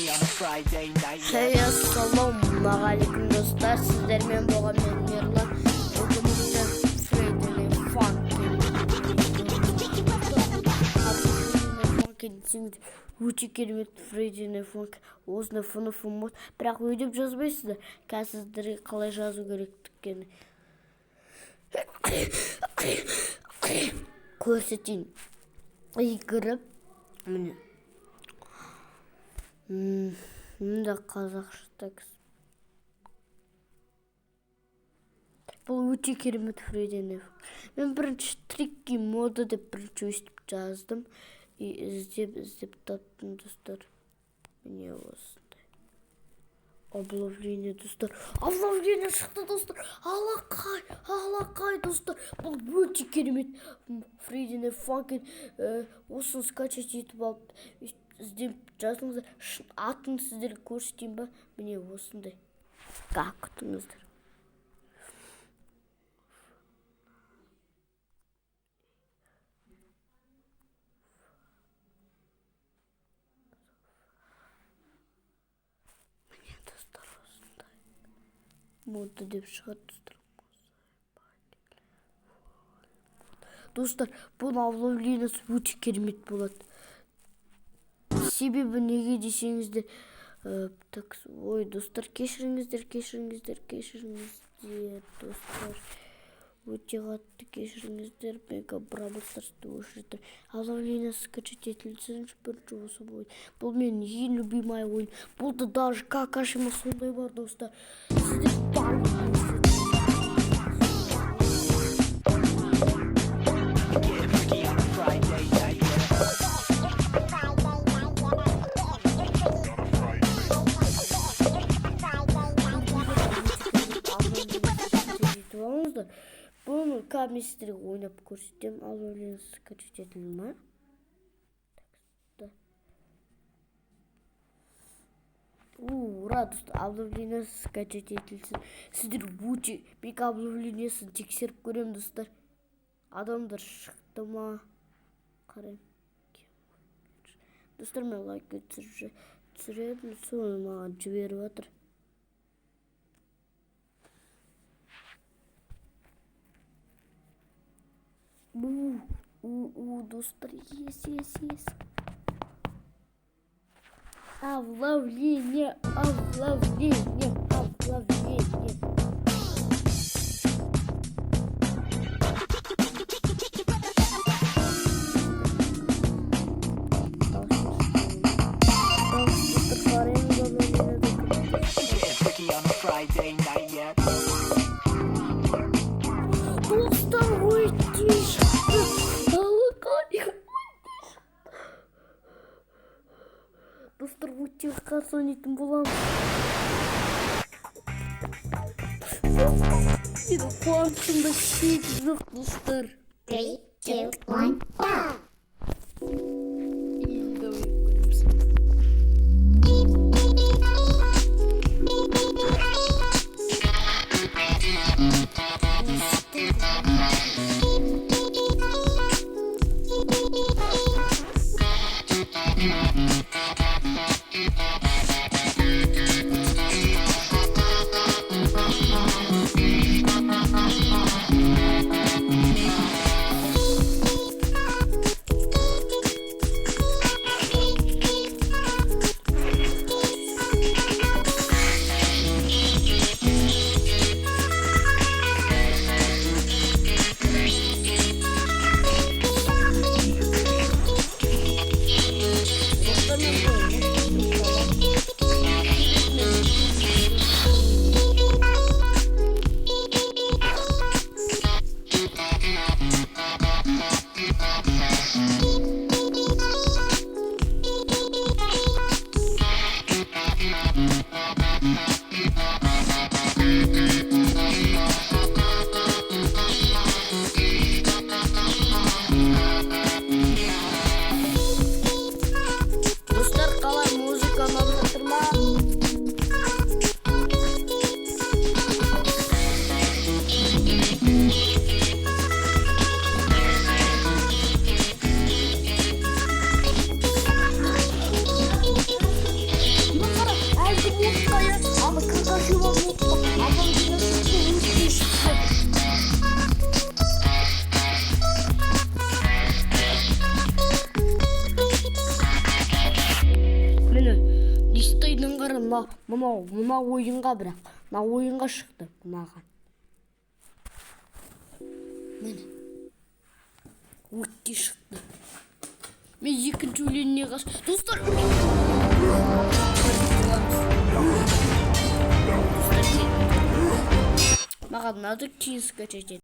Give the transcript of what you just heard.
Hey assalomualaikum do'stlar, sizlarмен bo'lgan men Merlan. Bugun bizda Freddy Funkin өте керемет Фредди Фанк осыны фунуфым бот, бірақ өйдеп жазбайсыздар. Қазір сіздерге қалай жазу керектігін көрсетейін. Кіріп, міне. Мында қазақша текст. Бұл өте керемет Фредди Фанк. Мен бірінші трикки моды деп бірінші өстіп жаздым. Іздеп таптым достар. Міне осындай. Облавление достар. Облавление шықты достар. Алақай достар. Бұл өте керемет Фредди Фанк. Осын скачать етіп алып іздеп жазыңыздар. Атын сіздерге көрсетейін ба? Міне осындай. Как күтіңіздер. Моды деп шығады достар. Бұл облавлениесі өте керемет болады. Себебі неге десеңіздер, ой достар, кешіріңіздер достар. Өте қатты кешіріңіздер, мега бравлстарсты өшірдім. Облавлениесі скачать етілсінші бірінші осы болады. Бұл менің ең любимый ойын. Бұлды даже какашыма сондай бар достар. Сіздер барлық Бұны каместерге ойнап көрсетем. Облавлениесі скачать етілді ма? Ура, достар, облавлениесі скачать етілсін. Сіздер өте бек облавлениесін тексеріп көрем достар. Адамдар шықты ма? Қарайым. Достар, мен лайк түсіредім, соны маған жіберіп жатыр. Достар, ес. Облавление. Достар, өте қарсы ойнайтын болам. Менің қуанышымда шек жоқ достар. 3, 2, 1, go! мына ойынға бірақ мына ойынға шықты мынаған. Міне өтте шықты. Мен екінші өлеңіне достар. Маған надо кейін скачать.